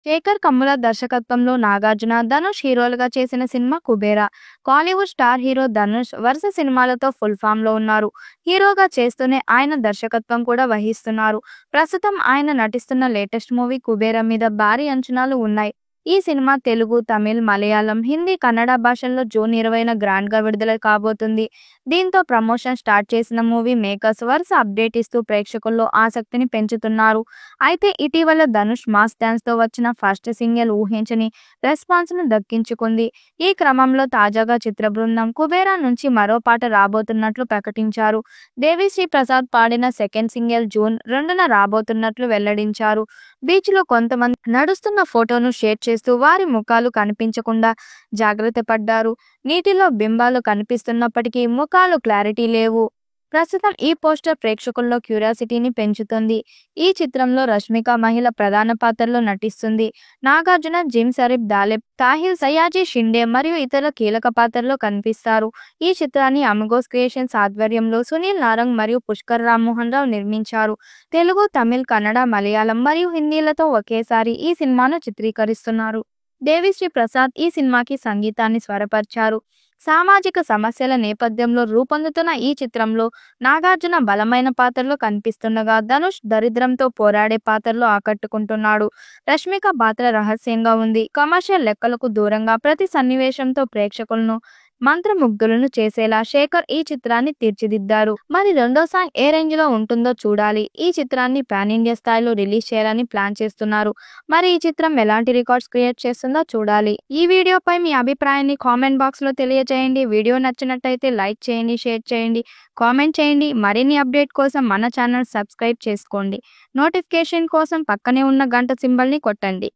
శేఖర్ కమ్ముల దర్శకత్వంలో నాగార్జున, ధనుష్ హీరోలుగా చేసిన cinema Kubera. Kollywood star hero Dhanush వరుస సినిమాలతో ఫుల్ ఫామ్ లో ఉన్నారు. హీరోగా చేస్తూనే ఆయన దర్శకత్వం కూడా వహిస్తున్నారు. ప్రస్తుతం ఆయన నటిస్తున్న లేటెస్ట్ మూవీ కుబేరా మీద భారీ అంచనాలు ఉన్నాయి. ఈ సినిమా తెలుగు, తమిళ్, మలయాళం, హిందీ, కన్నడ భాషల్లో జూన్ 20న గ్రాండ్ గా విడుదల కాబోతుంది. దీంతో ప్రమోషన్ స్టార్ట్ చేసిన మూవీ మేకర్స్ వరుస అప్డేట్ ఇస్తూ ప్రేక్షకుల్లో ఆసక్తిని పెంచుతున్నారు. అయితే ఇటీవల ధనుష్ మాస్ డాన్స్ తో వచ్చిన ఫస్ట్ సింగిల్ ఊహించని రెస్పాన్స్ ను దక్కించుకుంది. ఈ క్రమంలో తాజాగా చిత్ర బృందం కుబేరా నుంచి మరో పాట రాబోతున్నట్లు ప్రకటించారు. దేవిశ్రీ ప్రసాద్ పాడిన సెకండ్ సింగిల్ జూన్ 2న రాబోతున్నట్లు వెల్లడించారు. బీచ్ లో కొంతమంది నడుస్తున్న ఫోటోను షేర్ చేస్తూ వారి ముఖాలు కనిపించకుండా జాగ్రత్త పడ్డారు. నీటిలో బింబాలు కనిపిస్తున్నప్పటికీ ముఖాలు క్లారిటీ లేవు. ప్రస్తుతం ఈ పోస్టర్ ప్రేక్షకుల్లో క్యూరియాసిటీని పెంచుతుంది. ఈ చిత్రంలో రష్మిక మహిళ ప్రధాన పాత్రలో నటిస్తుంది. నాగార్జున, జిమ్ సరీఫ్, దాలెబ్, తాహిల్, సయాజీ షిండే మరియు ఇతర కీలక పాత్రల్లో కనిపిస్తారు. ఈ చిత్రాన్ని అమిగోస్ క్రియేషన్స్ ఆధ్వర్యంలో సునీల్ నారంగ్ మరియు పుష్కర్ రామ్మోహన్ రావు నిర్మించారు. తెలుగు, తమిళ్, కన్నడ, మలయాళం మరియు హిందీలతో ఒకేసారి ఈ సినిమాను చిత్రీకరిస్తున్నారు. దేవిశ్రీ ప్రసాద్ ఈ సినిమాకి సంగీతాన్ని స్వరపరిచారు. సామాజిక సమస్యల నేపథ్యంలో రూపొందుతున్న ఈ చిత్రంలో నాగార్జున బలమైన పాత్రలో కనిపిస్తుండగా, ధనుష్ దరిద్రంతో పోరాడే పాత్రలో ఆకట్టుకుంటున్నాడు. రష్మిక పాత్ర రహస్యంగా ఉంది. కమర్షియల్ లెక్కలకు దూరంగా ప్రతి సన్నివేశంతో ప్రేక్షకులను మంత్రముగ్ధులను చేసేలా శేఖర్ ఈ చిత్రాన్ని తీర్చిదిద్దారు. మరి రెండో సాంగ్ ఏ రేంజ్ లో ఉంటుందో చూడాలి. ఈ చిత్రాన్ని పాన్ ఇండియా స్థాయిలో రిలీజ్ చేయాలని ప్లాన్ చేస్తున్నారు. మరి ఈ చిత్రం ఎలాంటి రికార్డ్స్ క్రియేట్ చేస్తుందో చూడాలి. ఈ వీడియోపై మీ అభిప్రాయాన్ని కామెంట్ బాక్స్ లో తెలియజేయండి. వీడియో నచ్చినట్టయితే లైక్ చేయండి, షేర్ చేయండి, కామెంట్ చేయండి. మరిన్ని అప్డేట్ కోసం మన ఛానల్ సబ్స్క్రైబ్ చేసుకోండి. నోటిఫికేషన్ కోసం పక్కనే ఉన్న గంట సింబల్ ని కొట్టండి.